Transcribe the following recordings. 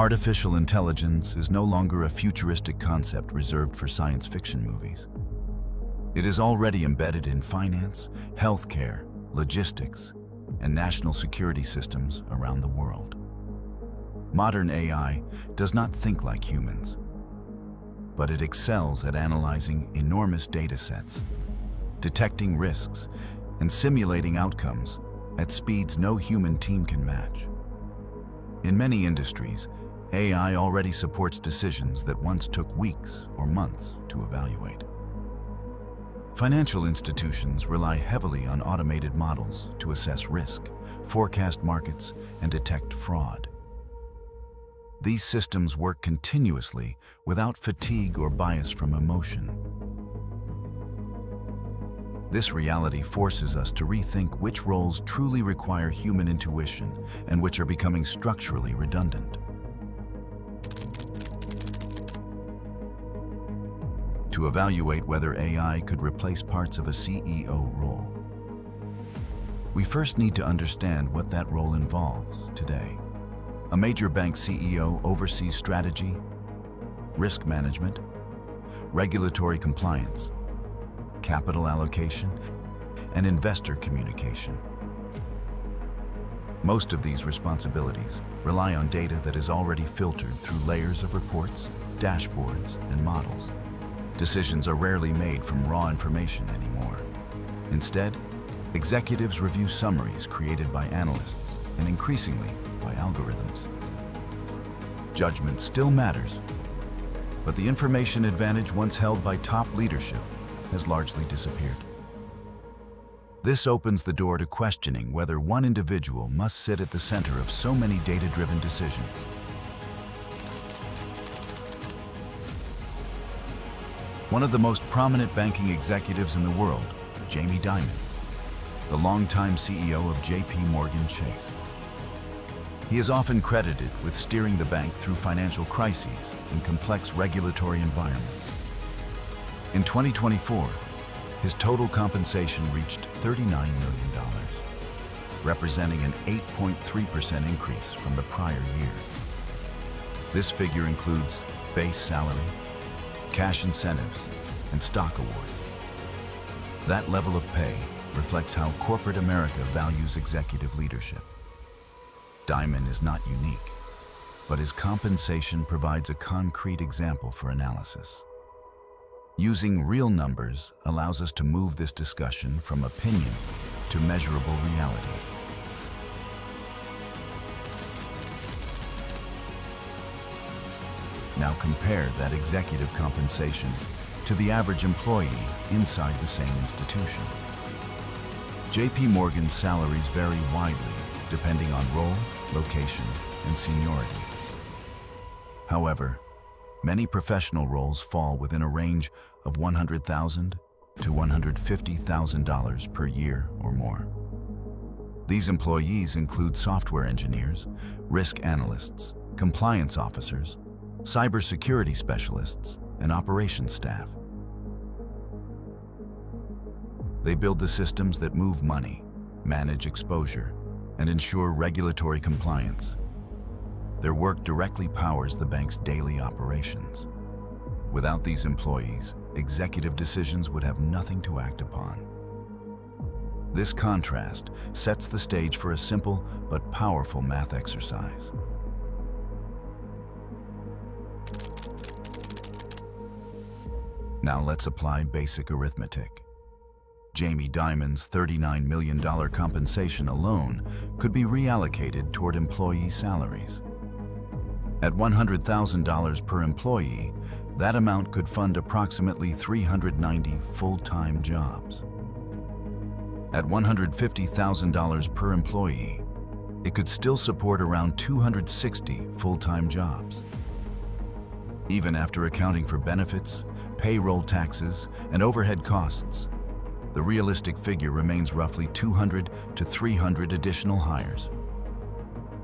Artificial intelligence is no longer a futuristic concept reserved for science fiction movies. It is already embedded in finance, healthcare, logistics, and national security systems around the world. Modern AI does not think like humans, but it excels at analyzing enormous data sets, detecting risks, and simulating outcomes at speeds no human team can match. In many industries, AI already supports decisions that once took weeks or months to evaluate. Financial institutions rely heavily on automated models to assess risk, forecast markets, and detect fraud. These systems work continuously without fatigue or bias from emotion. This reality forces us to rethink which roles truly require human intuition and which are becoming structurally redundant. To evaluate whether AI could replace parts of a CEO role, we first need to understand what that role involves today. A major bank CEO oversees strategy, risk management, regulatory compliance, capital allocation, and investor communication. Most of these responsibilities rely on data that is already filtered through layers of reports, dashboards, and models. Decisions are rarely made from raw information anymore. Instead, executives review summaries created by analysts and increasingly by algorithms. Judgment still matters, but the information advantage once held by top leadership has largely disappeared. This opens the door to questioning whether one individual must sit at the center of so many data-driven decisions. One of the most prominent banking executives in the world, Jamie Dimon, the longtime CEO of JPMorgan Chase. He is often credited with steering the bank through financial crises and complex regulatory environments. In 2024, his total compensation reached $39 million, representing an 8.3% increase from the prior year. This figure includes base salary, cash incentives, and stock awards. That level of pay reflects how corporate America values executive leadership. Dimon is not unique, but his compensation provides a concrete example for analysis. Using real numbers allows us to move this discussion from opinion to measurable reality. Now compare that executive compensation to the average employee inside the same institution. JPMorgan's salaries vary widely depending on role, location, and seniority. However, many professional roles fall within a range of $100,000 to $150,000 per year or more. These employees include software engineers, risk analysts, compliance officers, cybersecurity specialists, and operations staff. They build the systems that move money, manage exposure, and ensure regulatory compliance. Their work directly powers the bank's daily operations. Without these employees, executive decisions would have nothing to act upon. This contrast sets the stage for a simple but powerful math exercise. Now let's apply basic arithmetic. Jamie Dimon's $39 million compensation alone could be reallocated toward employee salaries. At $100,000 per employee, that amount could fund approximately 390 full-time jobs. At $150,000 per employee, it could still support around 260 full-time jobs. Even after accounting for benefits, payroll taxes, and overhead costs, the realistic figure remains roughly 200 to 300 additional hires.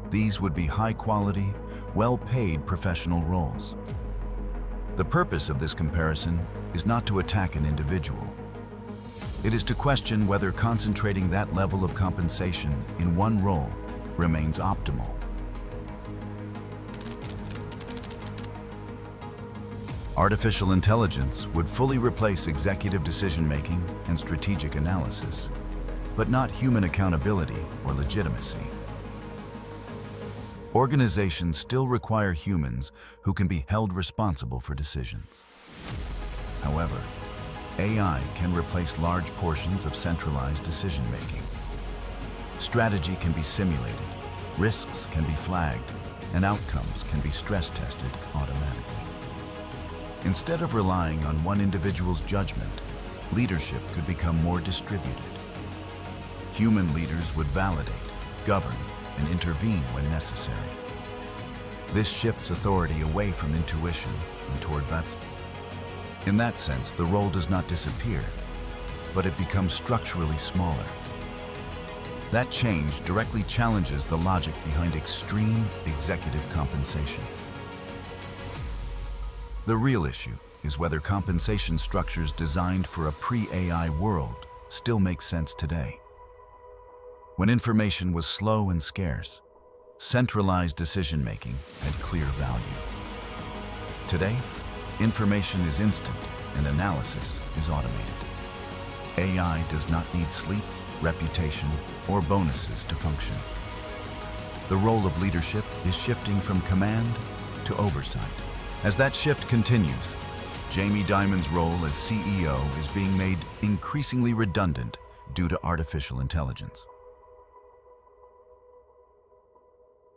These would be high-quality, well-paid professional roles. The purpose of this comparison is not to attack an individual. It is to question whether concentrating that level of compensation in one role remains optimal. Artificial intelligence would fully replace executive decision-making and strategic analysis, but not human accountability or legitimacy. Organizations still require humans who can be held responsible for decisions. However, AI can replace large portions of centralized decision-making. Strategy can be simulated, risks can be flagged, and outcomes can be stress-tested automatically. Instead of relying on one individual's judgment, leadership could become more distributed. Human leaders would validate, govern, and intervene when necessary. This shifts authority away from intuition and toward guts. In that sense, the role does not disappear, but it becomes structurally smaller. That change directly challenges the logic behind extreme executive compensation. The real issue is whether compensation structures designed for a pre-AI world still make sense today. When information was slow and scarce, centralized decision-making had clear value. Today, information is instant and analysis is automated. AI does not need sleep, reputation, or bonuses to function. The role of leadership is shifting from command to oversight. As that shift continues, Jamie Dimon's role as CEO is being made increasingly redundant due to artificial intelligence.